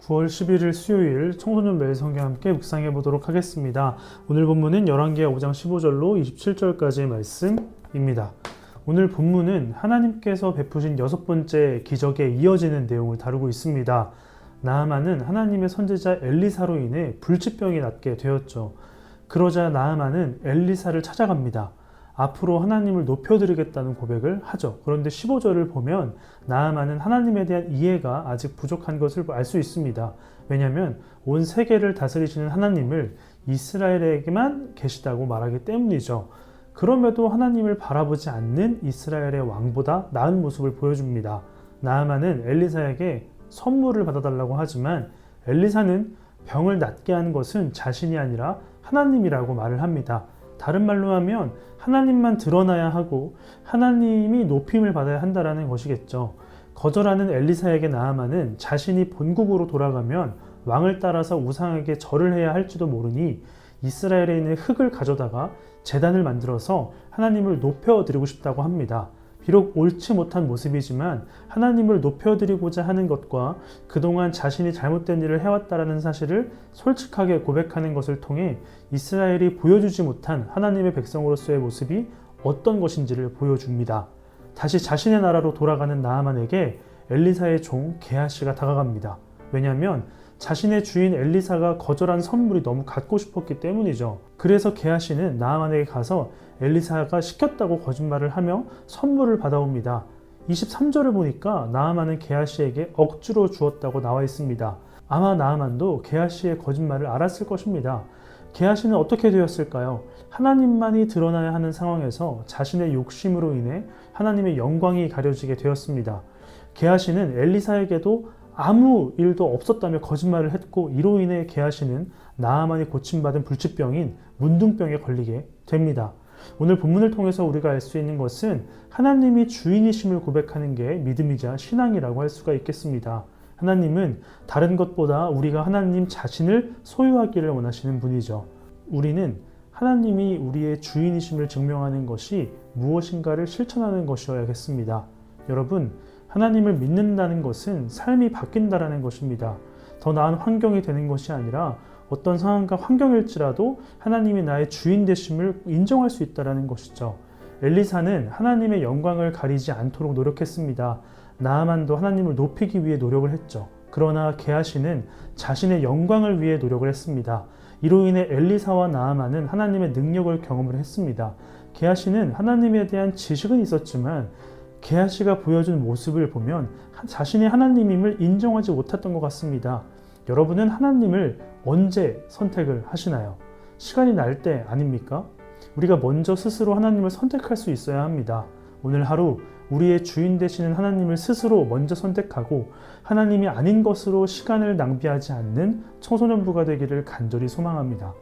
9월 11일 수요일 청소년 매일 성경 함께 묵상해 보도록 하겠습니다. 오늘 본문은 열왕기하 5장 15절로 27절까지의 말씀입니다. 오늘 본문은 하나님께서 베푸신 6번째 기적에 이어지는 내용을 다루고 있습니다. 나아만은 하나님의 선지자 엘리사로 인해 불치병이 낫게 되었죠. 그러자 나아만은 엘리사를 찾아갑니다. 앞으로 하나님을 높여드리겠다는 고백을 하죠. 그런데 15절을 보면 나아만은 하나님에 대한 이해가 아직 부족한 것을 알 수 있습니다. 왜냐하면 온 세계를 다스리시는 하나님을 이스라엘에게만 계시다고 말하기 때문이죠. 그럼에도 하나님을 바라보지 않는 이스라엘의 왕보다 나은 모습을 보여줍니다. 나아만은 엘리사에게 선물을 받아달라고 하지만 엘리사는 병을 낫게 하는 것은 자신이 아니라 하나님이라고 말을 합니다. 다른 말로 하면 하나님만 드러나야 하고 하나님이 높임을 받아야 한다는 것이겠죠. 거절하는 엘리사에게 나아만은 자신이 본국으로 돌아가면 왕을 따라서 우상에게 절을 해야 할지도 모르니 이스라엘에 있는 흙을 가져다가 제단을 만들어서 하나님을 높여드리고 싶다고 합니다. 비록 옳지 못한 모습이지만 하나님을 높여드리고자 하는 것과 그동안 자신이 잘못된 일을 해왔다는 사실을 솔직하게 고백하는 것을 통해 이스라엘이 보여주지 못한 하나님의 백성으로서의 모습이 어떤 것인지를 보여줍니다. 다시 자신의 나라로 돌아가는 나아만에게 엘리사의 종 게하시가 다가갑니다. 왜냐하면 자신의 주인 엘리사가 거절한 선물이 너무 갖고 싶었기 때문이죠. 그래서 게하시는 나아만에게 가서 엘리사가 시켰다고 거짓말을 하며 선물을 받아옵니다. 23절을 보니까 나아만은 게하시에게 억지로 주었다고 나와 있습니다. 아마 나아만도 게하시의 거짓말을 알았을 것입니다. 게하시는 어떻게 되었을까요? 하나님만이 드러나야 하는 상황에서 자신의 욕심으로 인해 하나님의 영광이 가려지게 되었습니다. 게하시는 엘리사에게도 아무 일도 없었다며 거짓말을 했고 이로 인해 게하시는 나아만이 고침받은 불치병인 문둥병에 걸리게 됩니다. 오늘 본문을 통해서 우리가 알 수 있는 것은 하나님이 주인이심을 고백하는 게 믿음이자 신앙이라고 할 수가 있겠습니다. 하나님은 다른 것보다 우리가 하나님 자신을 소유하기를 원하시는 분이죠. 우리는 하나님이 우리의 주인이심을 증명하는 것이 무엇인가를 실천하는 것이어야겠습니다. 여러분, 하나님을 믿는다는 것은 삶이 바뀐다라는 것입니다. 더 나은 환경이 되는 것이 아니라 어떤 상황과 환경일지라도 하나님이 나의 주인 되심을 인정할 수 있다는 것이죠. 엘리사는 하나님의 영광을 가리지 않도록 노력했습니다. 나아만도 하나님을 높이기 위해 노력을 했죠. 그러나 게하시는 자신의 영광을 위해 노력을 했습니다. 이로 인해 엘리사와 나아만은 하나님의 능력을 경험을 했습니다. 게하시는 하나님에 대한 지식은 있었지만 게하시가 보여준 모습을 보면 자신이 하나님임을 인정하지 못했던 것 같습니다. 여러분은 하나님을 언제 선택을 하시나요? 시간이 날 때 아닙니까? 우리가 먼저 스스로 하나님을 선택할 수 있어야 합니다. 오늘 하루 우리의 주인 되시는 하나님을 스스로 먼저 선택하고 하나님이 아닌 것으로 시간을 낭비하지 않는 청소년부가 되기를 간절히 소망합니다.